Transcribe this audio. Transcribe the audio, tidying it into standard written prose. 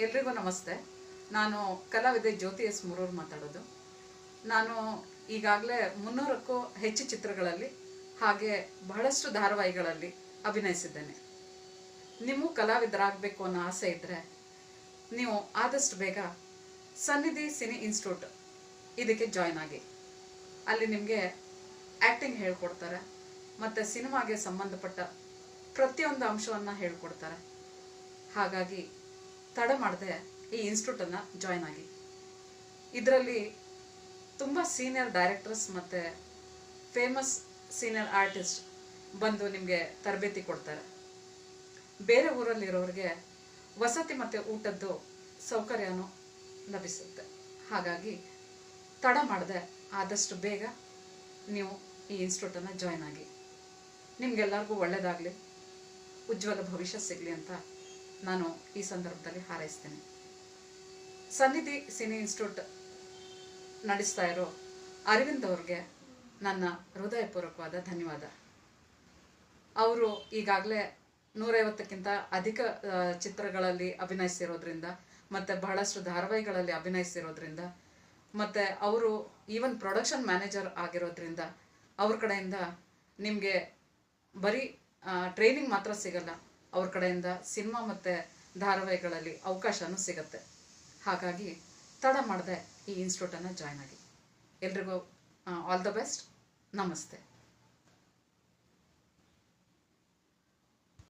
ಎಲ್ರಿಗೂ ನಮಸ್ತೆ. ನಾನು ಕಲಾವಿದೆ ಜ್ಯೋತಿ ಎಸ್ ಮುರೂರ್ ಮಾತಾಡೋದು. ನಾನು ಈಗಾಗಲೇ 300ಕ್ಕೂ ಹೆಚ್ಚು ಚಿತ್ರಗಳಲ್ಲಿ ಹಾಗೆ ಬಹಳಷ್ಟು ಧಾರಾವಾಹಿಗಳಲ್ಲಿ ಅಭಿನಯಿಸಿದ್ದೇನೆ. ನಿಮಗೂ ಕಲಾವಿದರಾಗಬೇಕು ಅನ್ನೋ ಆಸೆ ಇದ್ದರೆ ನೀವು ಆದಷ್ಟು ಬೇಗ ಸನ್ನಿಧಿ ಸಿನಿ ಇನ್ಸ್ಟಿಟ್ಯೂಟ್ ಇದಕ್ಕೆ ಜಾಯ್ನ್ ಆಗಿ. ಅಲ್ಲಿ ನಿಮಗೆ ಆ್ಯಕ್ಟಿಂಗ್ ಹೇಳ್ಕೊಡ್ತಾರೆ ಮತ್ತು ಸಿನಿಮಾಗೆ ಸಂಬಂಧಪಟ್ಟ ಪ್ರತಿಯೊಂದು ಅಂಶವನ್ನು ಹೇಳ್ಕೊಡ್ತಾರೆ. ಹಾಗಾಗಿ ತಡ ಮಾಡದೆ ಈ ಇನ್ಸ್ಟಿಟ್ಯೂಟನ್ನು ಜಾಯ್ನ್ ಆಗಿ. ಇದರಲ್ಲಿ ತುಂಬ ಸೀನಿಯರ್ ಡೈರೆಕ್ಟರ್ಸ್ ಮತ್ತು ಫೇಮಸ್ ಸೀನಿಯರ್ ಆರ್ಟಿಸ್ಟ್ ಬಂದು ನಿಮಗೆ ತರಬೇತಿ ಕೊಡ್ತಾರೆ. ಬೇರೆ ಊರಲ್ಲಿರೋರಿಗೆ ವಸತಿ ಮತ್ತು ಊಟದ್ದು ಸೌಕರ್ಯನೂ ಲಭಿಸುತ್ತೆ. ಹಾಗಾಗಿ ತಡ ಮಾಡದೆ ಆದಷ್ಟು ಬೇಗ ನೀವು ಈ ಇನ್ಸ್ಟಿಟ್ಯೂಟನ್ನು ಜಾಯ್ನ್ ಆಗಿ. ನಿಮಗೆಲ್ಲರಿಗೂ ಒಳ್ಳೆಯದಾಗಲಿ, ಉಜ್ವಲ ಭವಿಷ್ಯ ಸಿಗಲಿ ಅಂತ ನಾನು ಈ ಸಂದರ್ಭದಲ್ಲಿ ಹಾರೈಸ್ತೇನೆ. ಸನ್ನಿಧಿ ಸಿನಿ ಇನ್ಸ್ಟಿಟ್ಯೂಟ್ ನಡೆಸ್ತಾ ಇರೋ ಅರವಿಂದ್ ಅವ್ರಿಗೆ ನನ್ನ ಹೃದಯಪೂರ್ವಕವಾದ ಧನ್ಯವಾದ. ಅವರು ಈಗಾಗಲೇ 150ಕ್ಕಿಂತ ಅಧಿಕ ಚಿತ್ರಗಳಲ್ಲಿ ಅಭಿನಯಿಸಿರೋದ್ರಿಂದ ಮತ್ತು ಬಹಳಷ್ಟು ಧಾರಾವಾಹಿಗಳಲ್ಲಿ ಅಭಿನಯಿಸಿರೋದ್ರಿಂದ ಮತ್ತು ಅವರು ಈವನ್ ಪ್ರೊಡಕ್ಷನ್ ಮ್ಯಾನೇಜರ್ ಆಗಿರೋದ್ರಿಂದ ಅವ್ರ ಕಡೆಯಿಂದ ನಿಮಗೆ ಬರೀ ಟ್ರೈನಿಂಗ್ ಮಾತ್ರ ಸಿಗಲ್ಲ, ಅವ್ರ ಕಡೆಯಿಂದ ಸಿನಿಮಾ ಮತ್ತು ಧಾರಾವಾಹಿಗಳಲ್ಲಿ ಅವಕಾಶನೂ ಸಿಗುತ್ತೆ. ಹಾಗಾಗಿ ತಡ ಮಾಡದೆ ಈ ಇನ್ಸ್ಟಿಟ್ಯೂಟನ್ನು ಜಾಯ್ನ್ ಆಗಿ. ಎಲ್ರಿಗೂ ಆಲ್ ದ ಬೆಸ್ಟ್. ನಮಸ್ತೆ.